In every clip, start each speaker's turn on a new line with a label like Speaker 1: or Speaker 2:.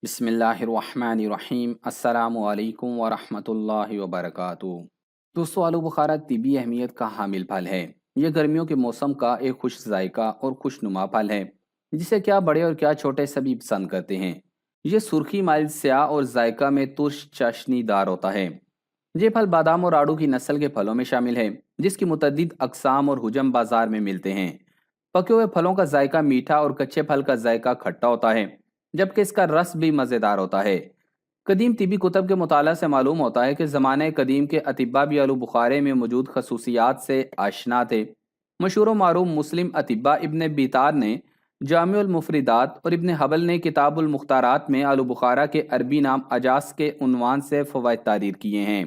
Speaker 1: बिस्मिल्लाहिर्रहमानिर्रहीम। अस्सलामु अलैकुम वरहमतुल्लाहि वबरकातुहू। दोस्तों, आलू बुखारा तिबी अहमियत का हामिल फल है। ये गर्मियों के मौसम का एक खुश जायका और खुशनुमा फल है, जिसे क्या बड़े और क्या छोटे सभी पसंद करते हैं। ये सुर्खी माइल स्याह और जायका में तुर्श चाशनीदार होता है। ये फल बादाम और आड़ू की नस्ल के फलों में शामिल है, जिसकी मुतद्दिद अकसाम और हुजम बाजार में मिलते हैं। पके हुए फलों का जायका मीठा और कच्चे फल का जायका खट्टा होता है, जबकि इसका रस भी मज़ेदार होता है। कदीम तिबी कुतब के मुताला से मालूम होता है कि ज़माने कदीम के अतिब्बा भी आलू बुखारे में मौजूद खसूसियात से आशना थे। मशहूर मारूफ मुस्लिम अतिब्बा इब्न बीतार ने जामिउल मुफरिदात और इब्न हबल ने किताबुल मुख्तारात में आलू बुखारा के अरबी नाम अजास के उन्वान से फ़वाइद तारीर किए हैं।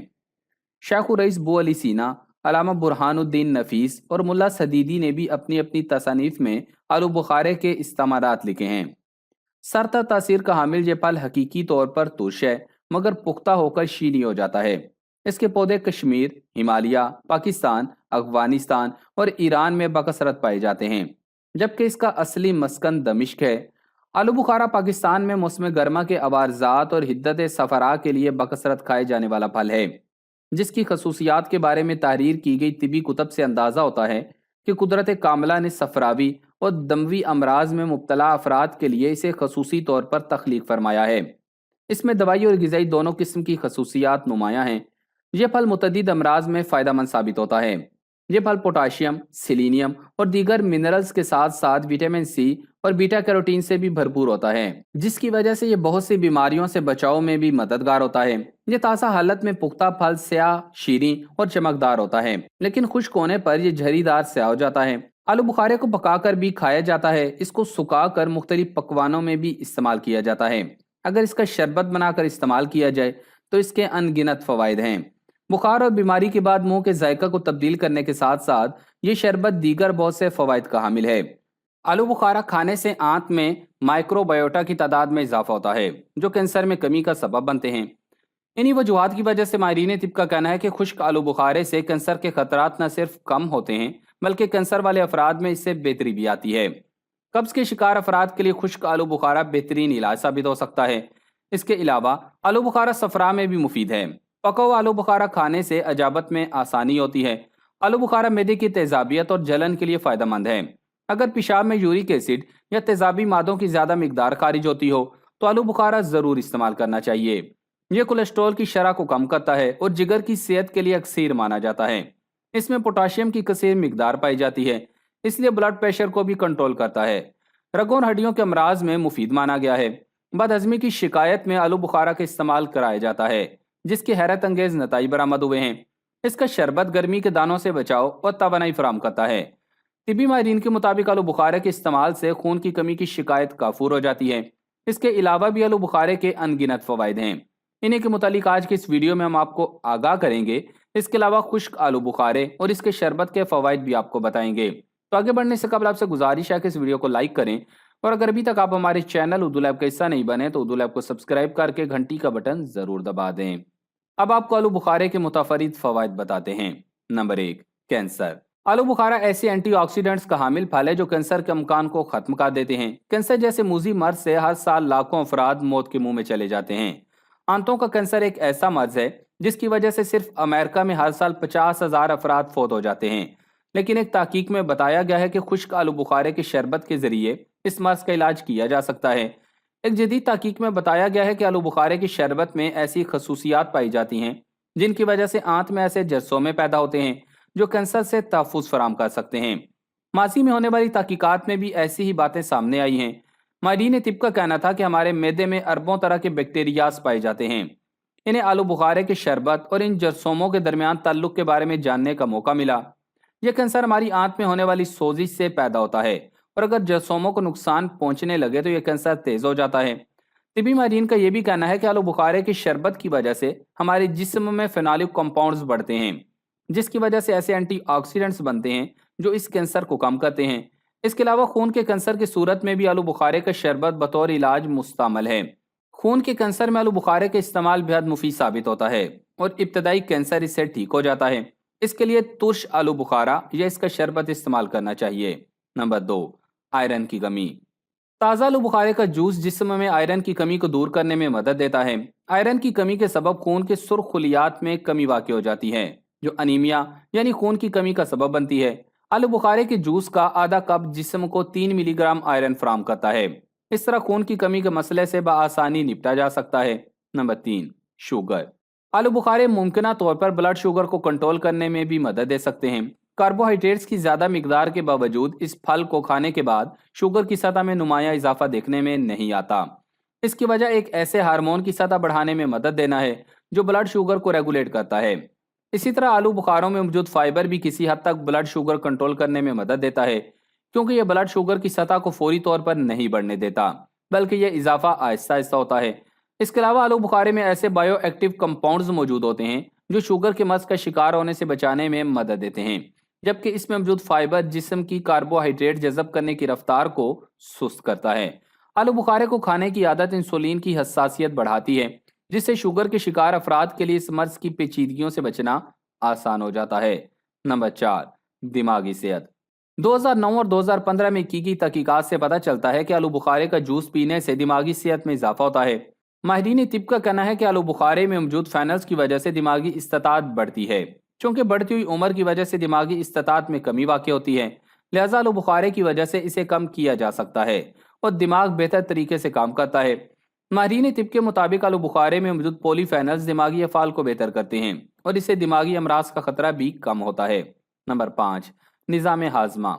Speaker 1: शेख रईस बू अली सीना, अलामा बुरहानुद्दीन नफीस और मुल्ला सदीदी ने भी अपनी अपनी तसानीफ में आलू बुखारे के इस्तेमालात लिखे हैं। सरता तासीर का हामिल ये फल हकीकी तौर पर तुर्श है, मगर पुख्ता होकर शीनी हो जाता है। इसके पौधे कश्मीर, हिमालय, पाकिस्तान, अफगानिस्तान और ईरान में बकसरत पाए जाते हैं, जबकि इसका असली मस्कन दमिश्क है। आलू बुखारा पाकिस्तान में मौसम गर्मा के अवारजात और हिद्दत सफरा के लिए बकसरत खाए जाने वाला फल है, जिसकी खसूसियात के बारे में तहरीर की गई तिबी कुतब से अंदाज़ा होता है कि कुदरत कामला ने सफरावी और दमवी अमराज में मुब्तला अफराद के लिए इसे खसूसी तौर पर तख्लीक फरमाया है। इसमें दवाई और ग़िज़ाई दोनों किस्म की खसूसियात नुमायाँ हैं। यह फल मुतअद्दिद अमराज में फ़ायदेमंद साबित होता है। यह फल पोटाशियम, सिलीनियम और दीगर मिनरल्स के साथ साथ विटामिन सी और बीटा कैरोटीन से भी भरपूर होता है, जिसकी वजह से यह बहुत सी बीमारियों से बचाव में भी मददगार होता है। यह ताज़ा हालत में पुख्ता फल स्याह, शीरीं और चमकदार होता है, लेकिन खुश्क होने पर यह झरीदार स्याह हो जाता है। आलू बुखारे को पकाकर भी खाया जाता है। इसको सुखाकर मुख्तलिफ पकवानों में भी इस्तेमाल किया जाता है। अगर इसका शरबत बनाकर इस्तेमाल किया जाए तो इसके अनगिनत फ़वाइद हैं। बुखार और बीमारी के बाद मुंह के जायका को तब्दील करने के साथ साथ ये शरबत दीगर बहुत से फ़वाइद का हामिल है। आलू बुखारा खाने से आंत में माइक्रोबायोटा की तादाद में इजाफा होता है, जो कैंसर में कमी का सबब बनते हैं। इन्हीं वजूहात की वजह से माहिरीन तिब का कहना है कि खुश्क आलू बुखारे से कैंसर के खतरात न सिर्फ कम होते हैं, बल्कि कैंसर वाले अफराद में इससे बेहतरी भी आती है। कब्ज के शिकार अफराद के लिए खुश्क आलू बुखारा बेहतरीन इलाज साबित हो सकता है। इसके अलावा आलू बुखारा सफरा में भी मुफीद है। पका हुआ आलू बुखारा खाने से अजाबत में आसानी होती है। आलू बुखारा मैदे की तेजाबियत और जलन के लिए फ़ायदेमंद है। अगर पेशाब में यूरिक एसिड या तेजाबी मादों की ज़्यादा मिकदार खारिज होती हो तो आलू बुखारा ज़रूर इस्तेमाल करना चाहिए। यह कोलेस्ट्रॉल की शरह को कम करता है और जिगर की सेहत के लिए अक्सीर माना जाता है। इसमें पोटाशियम की कसीर मिकदार पाई जाती है, इसलिए ब्लड प्रेशर को भी कंट्रोल करता है। रगों और हड्डियों के अमराज में मुफीद माना गया है। बदहजमी की शिकायत में आलू बुखारा का इस्तेमाल कराया जाता है, जिसके हैरत अंगेज नताई बरामद हुए हैं। इसका शरबत गर्मी के दानों से बचाव और तवानाई फराम करता है। तिबी माहिरीन के मुताबिक आलू बुखारे के इस्तेमाल से खून की कमी की शिकायत काफूर हो जाती है। इसके अलावा भी आलू बुखारे के अनगिनत फ़वाइद हैं। इन्हीं के मुतालिक आज की इस वीडियो में हम आपको आगाह करेंगे। इसके अलावा खुश्क आलू बुखारे और इसके शरबत के फ़वाइद भी आपको बताएंगे। तो आगे बढ़ने से कबल आपसे गुजारिश है कि इस वीडियो को लाइक करें, और अगर अभी तक आप हमारे चैनल उर्दू लैब का हिस्सा नहीं बने तो उर्दू लैब को सब्सक्राइब करके घंटी का बटन ज़रूर दबा दें। अब आपको आलू बुखारे के मुतफरिद फ़वाइद बताते हैं। Number 1, cancer. आलू बुखारा ऐसे एंटीऑक्सीडेंट्स का हामिल फल है जो कैंसर के अमकान को खत्म कर देते हैं। कैंसर जैसे मूजी मर्ज से हर साल लाखों अफराद मौत के मुंह में चले जाते हैं। आंतों का कैंसर एक ऐसा मर्ज है जिसकी वजह से सिर्फ अमेरिका में हर साल 50,000 अफराद फौत हो जाते हैं। लेकिन एक तहकीक में बताया गया है कि खुश्क आलू बुखारे के शरबत के जरिए इस मर्ज का इलाज किया जा सकता है। एक जदीद तहकीक में बताया गया है कि आलू बुखारे की शरबत में ऐसी खसूसियात पाई जाती हैं जिनकी वजह से आंत में ऐसे जरसोमे पैदा होते हैं जो कैंसर से तहफ़्फ़ुज़ फराम कर सकते हैं। माजी में होने वाली तहकीकात में भी ऐसी ही बातें सामने आई हैं। माहिरीन तिब का कहना था कि हमारे मैदे में अरबों तरह के बैक्टीरियाज पाए जाते हैं। इन्हें आलू बुखारे के शरबत और इन जरसोमों के दरमियान ताल्लुक के बारे में जानने का मौका मिला। यह कैंसर हमारी आंत में होने वाली सोजिश से पैदा होता है, और अगर जरसोमों को नुकसान पहुंचने लगे तो यह कैंसर तेज हो जाता है। तिबी माहिरीन का यह भी कहना है कि आलू बुखारे के शरबत की वजह से हमारे जिस्म में फेनोलिक कंपाउंड्स बढ़ते हैं, जिसकी वजह से ऐसे एंटीऑक्सीडेंट्स बनते हैं जो इस कैंसर को कम करते हैं। इसके अलावा खून के कैंसर की सूरत में भी आलू बुखारे का शरबत बतौर इलाज मुस्तमल है। खून के कैंसर में आलू बुखारे का इस्तेमाल बेहद मुफीद साबित होता है और इब्तदाई कैंसर इससे ठीक हो जाता है। इसके लिए तुर्श आलू बुखारा या इसका शरबत इस्तेमाल करना चाहिए। नंबर 2, आयरन की कमी। تازہ آلو بخارے کا جوس جسم میں آئرن کی کمی کو دور کرنے میں مدد دیتا ہے۔ آئرن کی کمی کے سبب خون کے سرخ خلیات میں کمی واقع ہو جاتی ہے، جو انیمیا یعنی خون کی کمی کا سبب بنتی ہے۔ آلو بخارے کے جوس کا آدھا کپ جسم کو 3 ملی گرام آئرن فراہم کرتا ہے۔ اس طرح خون کی کمی کے مسئلے سے بآسانی نپٹا جا سکتا ہے۔ Number 3، sugar. آلو بخارے ممکنہ طور پر بلڈ شوگر کو کنٹرول کرنے میں بھی مدد دے سکتے ہیں۔ کاربوہائیڈریٹس کی زیادہ مقدار کے باوجود اس پھل کو کھانے کے بعد شوگر کی سطح میں نمایاں اضافہ دیکھنے میں نہیں آتا۔ اس کی وجہ ایک ایسے ہارمون کی سطح بڑھانے میں مدد دینا ہے جو بلڈ شوگر کو ریگولیٹ کرتا ہے۔ اسی طرح آلو بخاروں میں موجود فائبر بھی کسی حد تک بلڈ شوگر کنٹرول کرنے میں مدد دیتا ہے، کیونکہ یہ بلڈ شوگر کی سطح کو فوری طور پر نہیں بڑھنے دیتا، بلکہ یہ اضافہ آہستہ آہستہ ہوتا ہے۔ اس کے علاوہ آلو بخارے میں ایسے بائیو ایکٹیو کمپاؤنڈز موجود ہوتے ہیں جو شوگر کے مرض کا شکار ہونے سے بچانے میں مدد دیتے ہیں، جبکہ اس میں موجود فائبر جسم کی کاربوہائیڈریٹ جذب کرنے کی رفتار کو سست کرتا ہے۔ آلو بخارے کو کھانے کی عادت انسولین کی حساسیت بڑھاتی ہے، جس سے شوگر کے شکار افراد کے لیے اس مرض کی پیچیدگیوں سے بچنا آسان ہو جاتا ہے۔ نمبر 4، دماغی صحت۔ 2009 اور 2015 میں کی گئی تحقیقات سے پتہ چلتا ہے کہ آلو بخارے کا جوس پینے سے دماغی صحت میں اضافہ ہوتا ہے۔ ماہرین طب کا کہنا ہے کہ آلو بخارے میں موجود فینلز کی وجہ سے دماغی استطاعت بڑھتی ہے، چونکہ بڑھتی ہوئی عمر کی وجہ سے دماغی استطاعت میں کمی واقع ہوتی ہے، لہذا آلو بخارے کی وجہ سے اسے کم کیا جا سکتا ہے اور دماغ بہتر طریقے سے کام کرتا ہے۔ ماہرین طب کے مطابق آلو بخارے میں موجود پولی فینلز دماغی افعال کو بہتر کرتے ہیں اور اس سے دماغی امراض کا خطرہ بھی کم ہوتا ہے۔ نمبر 5، نظام ہاضمہ۔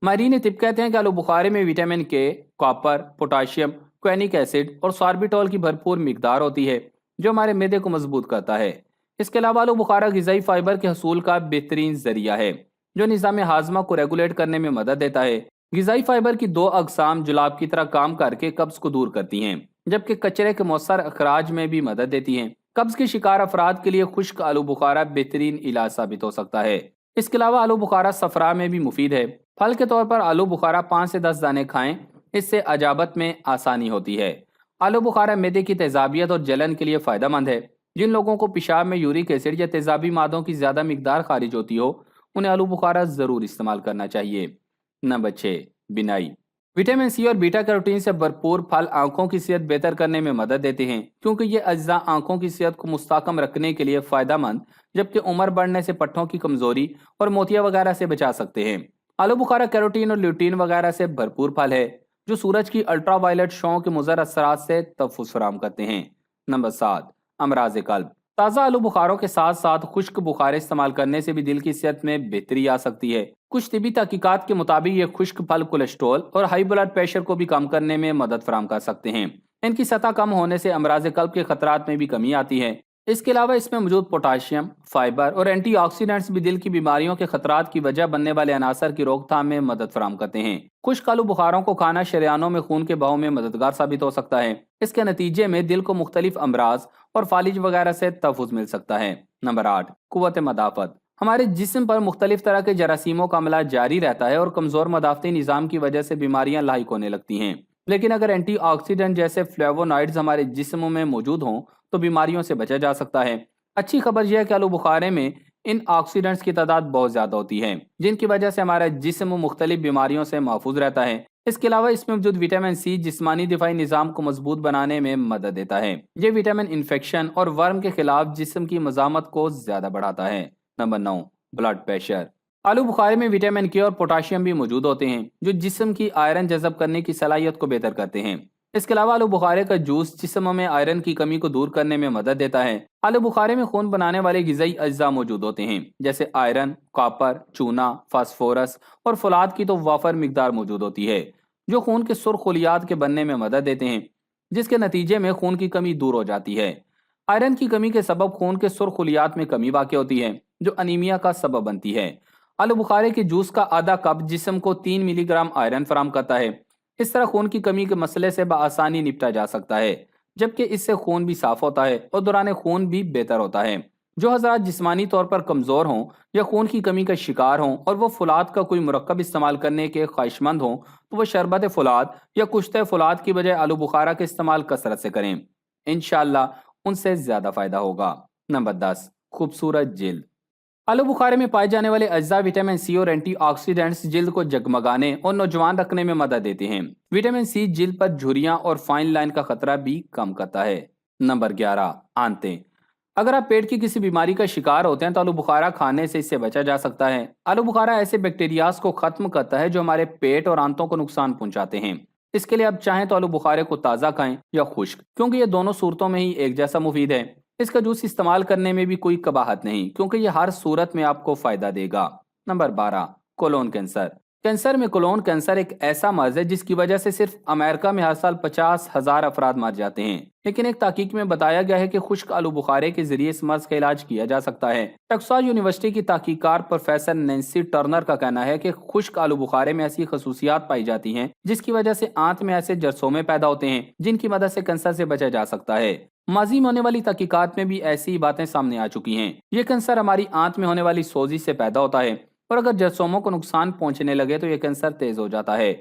Speaker 1: ماہرین طب کہتے ہیں کہ آلو بخارے میں وٹامن کے، کاپر، پوٹاشیم، کوینک ایسڈ اور ساربیٹول کی بھرپور مقدار ہوتی ہے، جو ہمارے معدے کو مضبوط کرتا ہے۔ اس کے علاوہ آلو بخارا غذائی فائبر کے حصول کا بہترین ذریعہ ہے، جو نظام ہاضمہ کو ریگولیٹ کرنے میں مدد دیتا ہے۔ غذائی فائبر کی 2 اقسام جلاب کی طرح کام کر کے قبض کو دور کرتی ہیں، جبکہ کچرے کے مؤثر اخراج میں بھی مدد دیتی ہیں۔ قبض کے شکار افراد کے لیے خشک آلو بخارا بہترین علاج ثابت ہو سکتا ہے۔ اس کے علاوہ آلو بخارا صفرا میں بھی مفید ہے۔ پھل کے طور پر آلو بخارا 5 سے 10 دانے کھائیں، اس سے اجابت میں آسانی ہوتی ہے۔ آلو بخارا معدے کی تیزابیت اور جلن کے لیے فائدہ مند ہے۔ جن لوگوں کو پیشاب میں یورک ایسڈ یا تیزابی مادوں کی زیادہ مقدار خارج ہوتی ہو، انہیں آلو بخارا ضرور استعمال کرنا چاہیے۔ نمبر 6، بینائی۔ وٹامن سی اور بیٹا کیروٹین سے بھرپور پھل آنکھوں کی صحت بہتر کرنے میں مدد دیتے ہیں، کیونکہ یہ اجزاء آنکھوں کی صحت کو مستحکم رکھنے کے لیے فائدہ مند، جبکہ عمر بڑھنے سے پٹھوں کی کمزوری اور موتیا وغیرہ سے بچا سکتے ہیں۔ آلو بخارا کیروٹین اور لیوٹین وغیرہ سے بھرپور پھل ہے، جو سورج کی الٹرا وائلٹ شعاؤں کے مضر اثرات سے تحفظ فراہم کرتے ہیں۔ نمبر 7، امراض قلب۔ تازہ آلو بخاروں کے ساتھ ساتھ خشک بخارے استعمال کرنے سے بھی دل کی صحت میں بہتری آ سکتی ہے۔ کچھ طبی تحقیقات کے مطابق یہ خشک پھل کولیسٹرول اور ہائی بلڈ پریشر کو بھی کم کرنے میں مدد فراہم کر سکتے ہیں۔ ان کی سطح کم ہونے سے امراض قلب کے خطرات میں بھی کمی آتی ہے۔ اس کے علاوہ اس میں موجود پوٹاشیم، فائبر اور اینٹی آکسیڈنٹس بھی دل کی بیماریوں کے خطرات کی وجہ بننے والے عناصر کی روک تھام میں مدد فراہم کرتے ہیں۔ خشک آلو بخاروں کو کھانا شریانوں میں خون کے بہاؤ میں مددگار ثابت ہو سکتا ہے۔ اس کے نتیجے میں دل کو مختلف امراض اور فالج وغیرہ سے تحفظ مل سکتا ہے۔ نمبر 8، قوت مدافعت۔ ہمارے جسم پر مختلف طرح کے جراثیموں کا حملہ جاری رہتا ہے اور کمزور مدافعتی نظام کی وجہ سے بیماریاں لاحق ہونے لگتی ہیں، لیکن اگر اینٹی آکسیڈنٹ جیسے فلیوونائڈز ہمارے جسم میں موجود ہوں تو بیماریوں سے بچا جا سکتا ہے۔ اچھی خبر یہ ہے کہ آلو بخارے میں ان آکسیڈنٹس کی تعداد بہت زیادہ ہوتی ہے، جن کی وجہ سے ہمارا جسم مختلف بیماریوں سے محفوظ رہتا ہے۔ اس کے علاوہ اس میں موجود وٹامن سی جسمانی دفاعی نظام کو مضبوط بنانے میں مدد دیتا ہے۔ یہ وٹامن انفیکشن اور ورم کے خلاف جسم کی مزاحمت کو زیادہ بڑھاتا ہے۔ Number 9، blood pressure. آلو بخارے میں وٹامن کے اور پوٹاشیم بھی موجود ہوتے ہیں، جو جسم کی آئرن جذب کرنے کی صلاحیت کو بہتر کرتے ہیں۔ اس کے علاوہ آلو بخارے کا جوس جسم میں آئرن کی کمی کو دور کرنے میں مدد دیتا ہے۔ آلو بخارے میں خون بنانے والے غذائی اجزاء موجود ہوتے ہیں، جیسے آئرن، کاپر، چونا، فاسفورس اور فولاد کی تو وافر مقدار موجود ہوتی ہے، جو خون کے سرخ خلیات کے بننے میں مدد دیتے ہیں، جس کے نتیجے میں خون کی کمی دور ہو جاتی ہے۔ آئرن کی کمی کے سبب خون کے سرخ خلیات میں کمی واقع ہوتی ہے، جو انیمیا کا سبب بنتی ہے۔ آلو بخارے کے جوس کا آدھا کپ جسم کو 3 ملی گرام آئرن فراہم کرتا ہے۔ اس طرح خون کی کمی کے مسئلے سے بآسانی نپٹا جا سکتا ہے، جبکہ اس سے خون بھی صاف ہوتا ہے اور دوران خون بھی بہتر ہوتا ہے۔ جو حضرات جسمانی طور پر کمزور ہوں یا خون کی کمی کا شکار ہوں اور وہ فولاد کا کوئی مرکب استعمال کرنے کے خواہش مند ہوں تو وہ شربت فولاد یا کشتہ فولاد کی بجائے آلو بخارا کا استعمال کثرت سے کریں، انشاءاللہ ان سے زیادہ فائدہ ہوگا۔ نمبر 10، خوبصورت جلد۔ आलू बुखारे में पाए जाने वाले अज्जा विटामिन सी और एंटीऑक्सीडेंट्स जिल्द को जगमगाने और नौजवान रखने में मदद देते हैं। विटामिन सी जिल्द पर झुर्रियां और फाइन लाइन का खतरा भी कम करता है। नंबर 11, आंतें। अगर आप पेट की किसी बीमारी का शिकार होते हैं तो आलू बुखारा खाने से इससे बचा जा सकता है। आलू बुखारा ऐसे बैक्टीरियाज को खत्म करता है जो हमारे पेट और आंतों को नुकसान पहुंचाते हैं। इसके लिए आप चाहें तो आलू बुखारे को ताज़ा खाएं या खुश्क, क्योंकि ये दोनों सूरतों में ही एक जैसा मुफीद है। इसका जूस इस्तेमाल करने में भी कोई कबाहत नहीं, क्योंकि ये हर सूरत में आपको फायदा देगा। Number 12, colon cancer. कैंसर में कोलोन कैंसर एक ऐसा मर्ज है जिसकी वजह से सिर्फ अमेरिका में हर साल 50,000 अफराद मर जाते हैं। लेकिन एक तहकीक में बताया गया है कि खुश्क आलू बुखारे के जरिए इस मर्ज का इलाज किया जा सकता है। टेक्सास यूनिवर्सिटी की तहकीकार प्रोफेसर नैन्सी टर्नर का कहना है कि खुश्क आलू बुखारे में ऐसी खसूसियात पाई जाती हैं जिसकी वजह से आंत में ऐसे जरसोमे पैदा होते हैं जिनकी मदद से कैंसर से बचा जा सकता है। माजी में होने वाली तहकीकात में भी ऐसी ही बातें सामने आ चुकी हैं। ये कैंसर हमारी आंत में होने वाली सोजी से पैदा होता है और अगर जरसोमों को नुकसान पहुंचने लगे तो यह कैंसर तेज हो जाता है।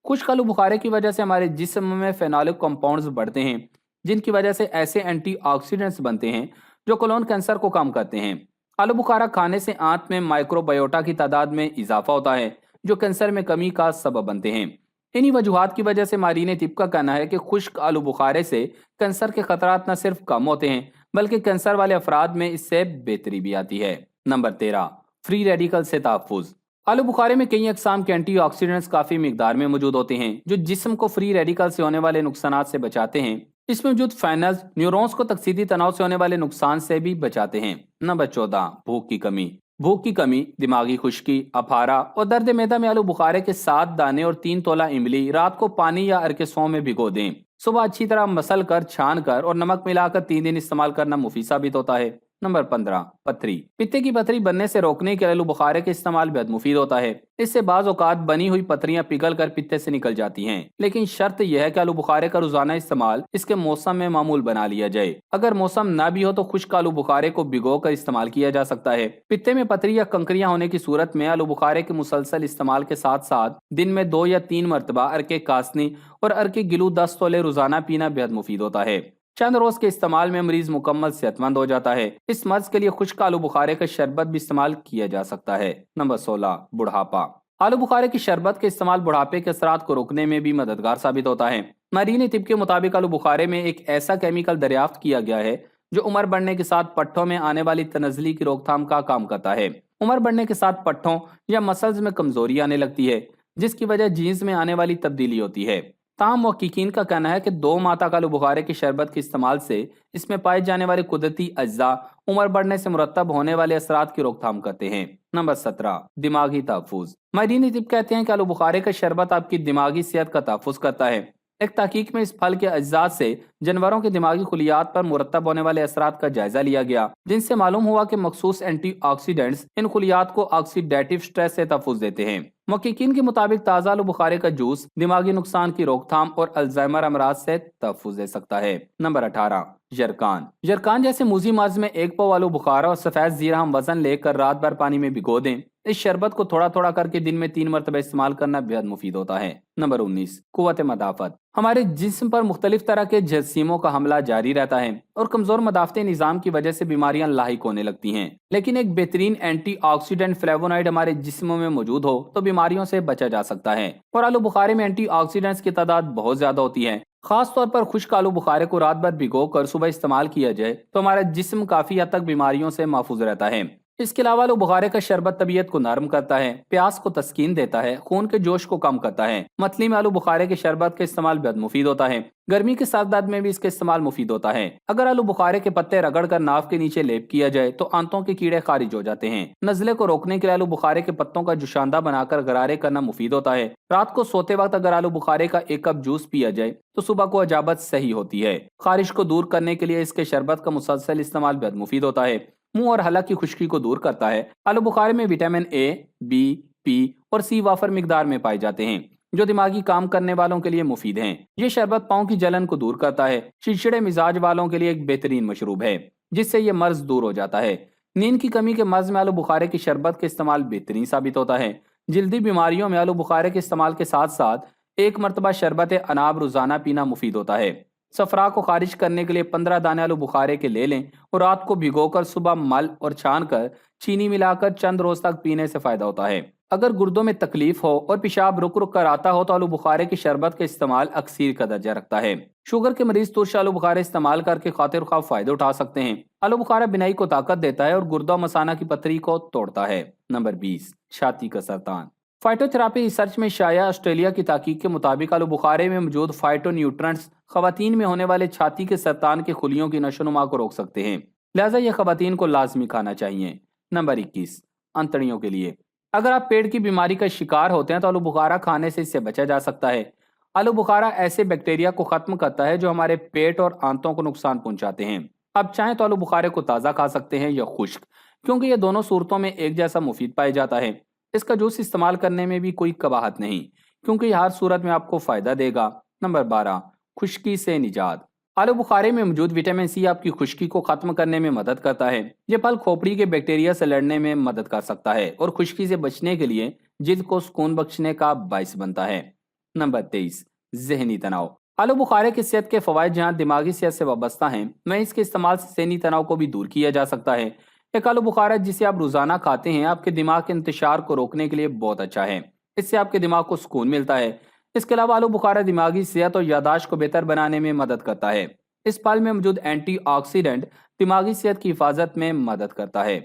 Speaker 1: खुश्क आलू बुखारे की वजह से हमारे जिस्म में फेनोलिक कंपाउंड्स बढ़ते हैं जिनकी वजह से ऐसे एंटीऑक्सीडेंट्स बनते हैं जो कोलोन कैंसर को कम करते हैं। आलू बुखारा खाने से आंत में माइक्रोबायोटा की तादाद में इजाफा होता है जो कैंसर में कमी का सबब बनते हैं। इन्हीं वजूहात की वजह से मारीन तिब का कहना है कि खुश्क आलू बुखारे से कैंसर के खतरात न सिर्फ कम होते हैं बल्कि कैंसर वाले अफराद में इससे बेहतरी भी आती है। नंबर 13, फ्री रेडिकल से तहफ़्फ़ुज़। आलू बुखारे में कई अक़साम के एंटीऑक्सीडेंट्स काफ़ी मिकदार में मौजूद होते हैं जो जिस्म को फ्री रेडिकल से होने वाले नुकसानात से बचाते हैं। इसमें मौजूद फैनल्स न्यूरॉन्स को तकसीदी तनाव से होने वाले नुकसान से भी बचाते हैं। नंबर 14, भूख की कमी। भूख की कमी, दिमागी खुश्की, अफारा और दर्द मैदा में आलू बुखारे के 7 दाने और 3 तोला इमली रात को पानी या अर्के सौं में भिगो दें। सुबह अच्छी तरह मसल कर, छान कर और नमक मिलाकर 3 दिन इस्तेमाल करना मुफीद साबित होता है। नंबर 15, पथरी। पित्ते की पथरी बनने से रोकने के लिए आलू बुखारे का इस्तेमाल बेहद मुफीद होता है। इससे बाज औकात बनी हुई पथरियां पिघल कर पित्ते से निकल जाती हैं, लेकिन शर्त यह है कि आलू बुखारे का रोजाना इस्तेमाल इसके मौसम में मामूल बना लिया जाए। अगर मौसम ना भी हो तो खुश्क आलू बुखारे को भिगो कर इस्तेमाल किया जा सकता है। पित्ते में पथरी या कंकरियां होने की सूरत में आलू बुखारे के मुसलसल इस्तेमाल के साथ साथ दिन में 2 या 3 मरतबा अर्के कासनी और अर्के गिलू 10 तोले रोजाना पीना बेहद मुफीद होता है। चंद रोज के इस्तेमाल में मरीज मुकम्मल सेहतमंद हो जाता है। इस मर्ज के लिए खुश्क आलू बुखारे का शरबत भी इस्तेमाल किया जा सकता है। नंबर 16, बुढ़ापा। आलू बुखारे की शरबत के इस्तेमाल बुढ़ापे के असरात को रोकने में भी मददगार साबित होता है। मारीन तिब के मुताबिक आलू बुखारे में एक ऐसा केमिकल दरियाफ्त किया गया है जो उम्र बढ़ने के साथ पट्टों में आने वाली तनजली की रोकथाम का काम करता है। उम्र बढ़ने के साथ पट्टों या मसल्स में कमजोरी आने लगती है जिसकी वजह जीन्स में आने वाली तब्दीली होती है। ताम मुहक्किकीन का कहना है कि 2 माह तक आलू बुखारे के शरबत के इस्तेमाल से इसमें पाए जाने वाले कुदरती अज्जा उम्र बढ़ने से मुरतब होने वाले असरात की रोकथाम करते हैं। नंबर 17, दिमागी तहफ़्फ़ुज़। माहिरीन तिब कहते हैं कि आलू बुखारे का शरबत आपकी दिमागी सेहत का तहफ़्फ़ुज़ करता है। एक तहकीक में इस फल के अज्जा से जानवरों के दिमागी खुलियात पर मुरतब होने वाले असरात का जायजा लिया गया, जिनसे मालूम हुआ कि मखसूस एंटीऑक्सीडेंट्स इन खुलियात को ऑक्सीडेटिव स्ट्रेस से तहफ़्फ़ुज़ देते हैं। मुहक्किकीन के मुताबिक ताज़ा आलू बुखारे का जूस दिमागी नुकसान की रोकथाम और अल्जाइमर अमराज से तहफ़्फ़ुज़ दे सकता है। नंबर 18, यरकान। यरकान जैसे मूजी मर्ज में 1 पाव आलू बुखारा और सफेद जीरा हम वजन लेकर रात भर पानी में भिगो दें। इस शरबत को थोड़ा थोड़ा करके दिन में 3 मरतबा इस्तेमाल करना बेहद मुफीद होता है। नंबर 19, कुव्वत मदाफ़त। हमारे जिस्म पर मुख्तलिफ तरह के जरासीमों का हमला जारी रहता है और कमजोर मदाफ़ती निज़ाम की वजह से बीमारियां लाहिक होने लगती हैं। लेकिन एक बेहतरीन एंटीऑक्सीडेंट फ्लेवोनॉइड हमारे जिस्म में मौजूद हो तो बीमारियों से बचा जा सकता है। और आलू बुखारे में एंटीऑक्सीडेंट्स की तादाद बहुत ज्यादा होती है। खास तौर पर खुश्क आलू बुखारे को रात भर भिगो कर सुबह इस्तेमाल किया जाए तो हमारा जिस्म काफी हद तक बीमारियों से महफूज रहता है। इसके अलावा आलू बुखारे का शरबत तबीयत को नरम करता है, प्यास को तस्कीन देता है, खून के जोश को कम करता है। मतली में आलू बुखारे के शरबत का इस्तेमाल बेहद मुफीद होता है। गर्मी के साथ में भी इसका इस्तेमाल मुफीद होता है। अगर आलू बुखारे के पत्ते रगड़ कर नाव के नीचे लेप किया जाए तो आंतों के कीड़े खारिज हो जाते हैं। नजले को रोकने के लिए आलू बुखारे के पत्तों का जुशांदा बनाकर गरारे करना मुफीद होता है। रात को सोते वक्त अगर आलू बुखारे का 1 कप जूस पिया जाए तो सुबह को अजाबत सही होती है। खारिश को दूर करने के लिए इसके शरबत का मुसलसल इस्तेमाल बेहद मुफीद होता है। मुंह और हलक की खुश्की को दूर करता है। आलू बुखारे में विटामिन ए, बी, पी और सी वाफर मिकदार में पाए जाते हैं जो दिमागी काम करने वालों के लिए मुफीद हैं। ये शरबत पाँव की जलन को दूर करता है। चिड़चिड़े मिजाज वालों के लिए एक बेहतरीन मशरूब है जिससे ये मर्ज दूर हो जाता है। नींद की कमी के मर्ज में आलू बुखारे की शरबत का इस्तेमाल बेहतरीन साबित होता है। जल्दी बीमारियों में आलू बुखारे के इस्तेमाल के साथ साथ 1 मरतबा शरबत अनाब रोजाना पीना मुफीद होता है। सफरा को खारिज करने के लिए 15 दाने आलू बुखारे के ले लें और रात को भिगोकर सुबह मल और छान कर चीनी मिलाकर चंद रोज तक पीने से फायदा होता है। अगर गुर्दों में तकलीफ हो और पेशाब रुक रुक कर आता हो तो आलू बुखारे की शरबत का इस्तेमाल अक्सीर का दर्जा रखता है। शुगर के मरीज तुरश आलू बुखारे इस्तेमाल करके खातिर खा फायदे उठा सकते हैं। आलू बुखारा बिनाई को ताकत देता है और गुर्दा मसाना की पथरी को तोड़ता है। नंबर 20, छाती का सरतान। फाइटोथेरापी रिसर्च में शाया ऑस्ट्रेलिया की तहकीक के मुताबिक आलू बुखारे में मौजूद फाइटो न्यूट्रंट्स खवातीन में होने वाले छाती के सरतान के खुलियों की नशोनुमा को रोक सकते हैं, लिहाजा यह खवातीन को लाजमी खाना चाहिए। नंबर 21, अंतड़ियों के लिए। अगर आप पेट की बीमारी का शिकार होते हैं तो आलू बुखारा खाने से इससे बचा जा सकता है। आलू बुखारा ऐसे बैक्टीरिया को खत्म करता है जो हमारे पेट और आंतों को नुकसान पहुंचाते हैं। आप चाहें तो आलू बुखारे को ताज़ा खा सकते हैं या खुश्क, क्योंकि ये दोनों सूरतों में एक जैसा मुफीद पाया जाता है। इसका जूस इस्तेमाल करने में भी कोई कबाहत नहीं, क्योंकि यह हर सूरत में आपको फायदा देगा। नंबर 12, खुश्की से निजात। आलू बुखारे में मौजूद विटामिन सी आपकी खुश्की को खत्म करने में मदद करता है। ये फल खोपड़ी के बैक्टीरिया से लड़ने में मदद कर सकता है और खुश्की से बचने के लिए जिल्द को सुकून बख्शने का बाइस बनता है। नंबर 23, जहनी तनाव। आलू बुखारे की सेहत के फवायद जहाँ दिमागी सेहत से वाबस्ता हैं, वहीं इसके इस्तेमाल से जहनी तनाव को भी दूर किया जा सकता है। एक आलू बुखारा जिसे आप रोजाना खाते हैं आपके दिमाग के इंतशार को रोकने के लिए बहुत अच्छा है। इससे आपके दिमाग को सुकून मिलता है। इसके अलावा आलू बुखारा दिमागी सेहत और यादाश्त को बेहतर बनाने में मदद करता है। इस फल में मौजूद एंटीऑक्सीडेंट दिमागी सेहत की हिफाजत में मदद करता है।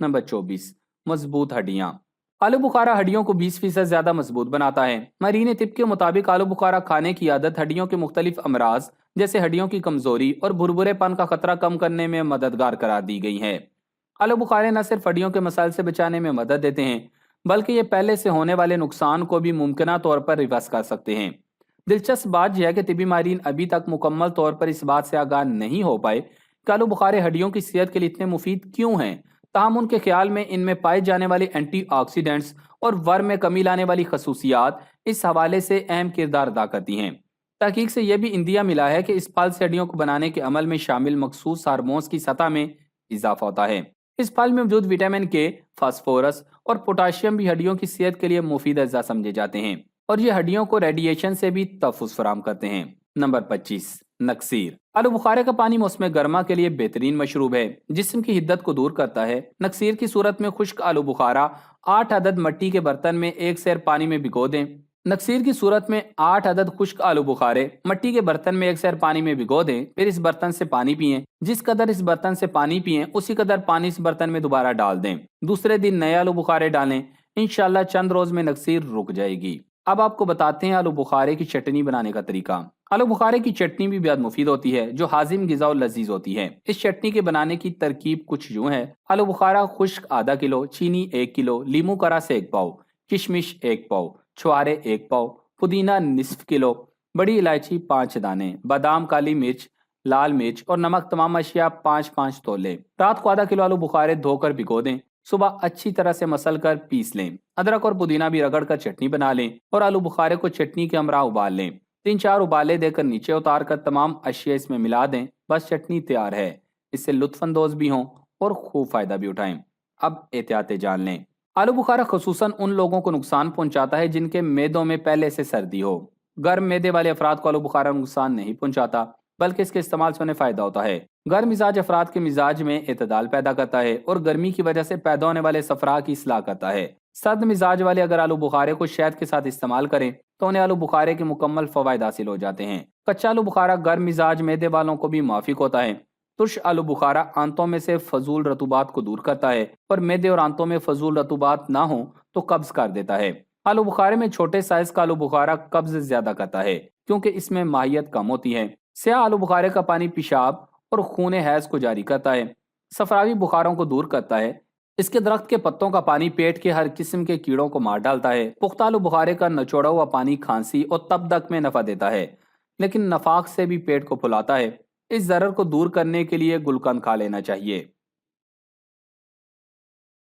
Speaker 1: नंबर 24, मजबूत हड्डियां। आलू बुखारा हड्डियों को 20% ज्यादा मजबूत बनाता है। मरीन तिब के मुताबिक आलू बुखारा खाने की आदत हड्डियों के मुख्तलिफ अमराज जैसे हड्डियों की कमजोरी और भुरभुरेपन का खतरा कम करने में मददगार करार दी गई है। आलू बुखारे न सिर्फ हड्डियों के मसाइल से बचाने में मदद देते हैं, बल्कि ये पहले से होने वाले नुकसान को भी मुमकिन तौर पर रिवर्स कर सकते हैं। दिलचस्प बात यह है कि तिबी माहिरीन अभी तक मुकम्मल तौर पर इस बात से आगाह नहीं हो पाए कि आलू बुखारे हड्डियों की सेहत के लिए इतने मुफीद क्यों हैं। ताहम उनके ख्याल में इनमें पाए जाने वाले एंटीऑक्सीडेंट्स और वर्म में कमी लाने वाली खसूसियात इस हवाले से अहम किरदार अदा करती हैं। तहकीक से यह भी इंदिया मिला है कि इस फल से हड्डियों को बनाने के अमल में शामिल मखसूस हार्मोन्स की सतह में इजाफा होता है। इस फल में मौजूद विटामिन के, फास्फोरस और पोटाशियम भी हड्डियों की सेहत के लिए मुफीद अज्जा समझे जाते हैं और ये हड्डियों को रेडिएशन से भी तहफ़्फ़ुज़ फराहम करते हैं। नंबर 25, नक्सीर। आलू बुखारे का पानी मौसम गर्मा के लिए बेहतरीन मशरूब है, जिस्म की हिद्दत को दूर करता है। नक्सीर की सूरत में खुश्क आलू बुखारा 8 अदद मिट्टी के बर्तन में 1 सेर पानी में भिगो दें। नक्सीर की सूरत में 8 अदद खुश्क आलू बुखारे मिट्टी के बर्तन में 1 सेर पानी में भिगो दें, फिर इस बर्तन से पानी पिएं। जिस कदर इस बर्तन से पानी पिएं उसी कदर पानी इस बर्तन में दोबारा डाल दें। दूसरे दिन नए आलू बुखारे डालें, इंशाल्लाह चंद रोज में नक्सीर रुक जाएगी। अब आपको बताते हैं आलू बुखारे की चटनी बनाने का तरीका। आलू बुखारे की चटनी भी बेहद मुफीद होती है, जो हाजिम गिज़ा और लजीज होती है। इस चटनी के बनाने की तरकीब कुछ यूं है। आलू बुखारा खुश्क आधा किलो, चीनी 1 किलो, लीमू का रस 1 पाव, किशमिश 1 पाव, छुआरे 1 पाव, पुदीना निस्फ किलो, बड़ी इलायची 5 दाने, बादाम, काली मिर्च, लाल मिर्च और नमक तमाम अशिया 5-5 तोले। रात को आधा किलो आलू बुखारे धोकर भिगो दें। सुबह अच्छी तरह से मसल कर पीस लें। अदरक और पुदीना भी रगड़ कर चटनी बना लें और आलू बुखारे को चटनी के हमरा उबाल लें। 3-4 उबाले देकर नीचे उतार कर तमाम अशिया इसमें मिला दें। बस चटनी तैयार है। इससे लुत्फानंदोज भी हों और खूब फायदा भी उठाएं। अब एहतियातें जान लें। आलू बुखारा खुसूसन उन लोगों को नुकसान पहुंचाता है जिनके मैदों में पहले से सर्दी हो। गर्म मैदे वाले अफराद को आलू बुखारा नुकसान नहीं पहुंचाता, बल्कि इसके इस्तेमाल से उन्हें फायदा होता है। गर्म मिजाज अफराद के मिजाज में एतदाल पैदा करता है और गर्मी की वजह से पैदा होने वाले सफरा की इसलाह करता है। सर्द मिजाज वाले अगर आलू बुखारे को शहद के साथ इस्तेमाल करें तो उन्हें आलू बुखारे के मुकम्मल फवायद हासिल हो जाते हैं। कच्चा आलू बुखारा गर्म मिजाज मैदे वालों को भी माफिक होता है। तुर्श आलू बुखारा आंतों में से फजूल रतूबात को दूर करता है और मैदे और आंतों में फजूल रतूबात ना हो तो कब्ज कर देता है। आलू बुखारे में छोटे साइज का आलू बुखारा कब्ज ज्यादा करता है, क्योंकि इसमें माहियत कम होती है। स्याह आलू बुखारे का पानी पेशाब और खून हैज को जारी करता है। सफरावी बुखारों को दूर करता है। इसके दरख्त के पत्तों का पानी पेट के हर किस्म के कीड़ों को मार डालता है। पुख्ता आलू बुखारे का नचोड़ा हुआ पानी खांसी और तबदक में नफा देता है, लेकिन नफाक से भी पेट को फुलाता है। इस जरर को दूर करने के लिए गुलकंद खा लेना चाहिए।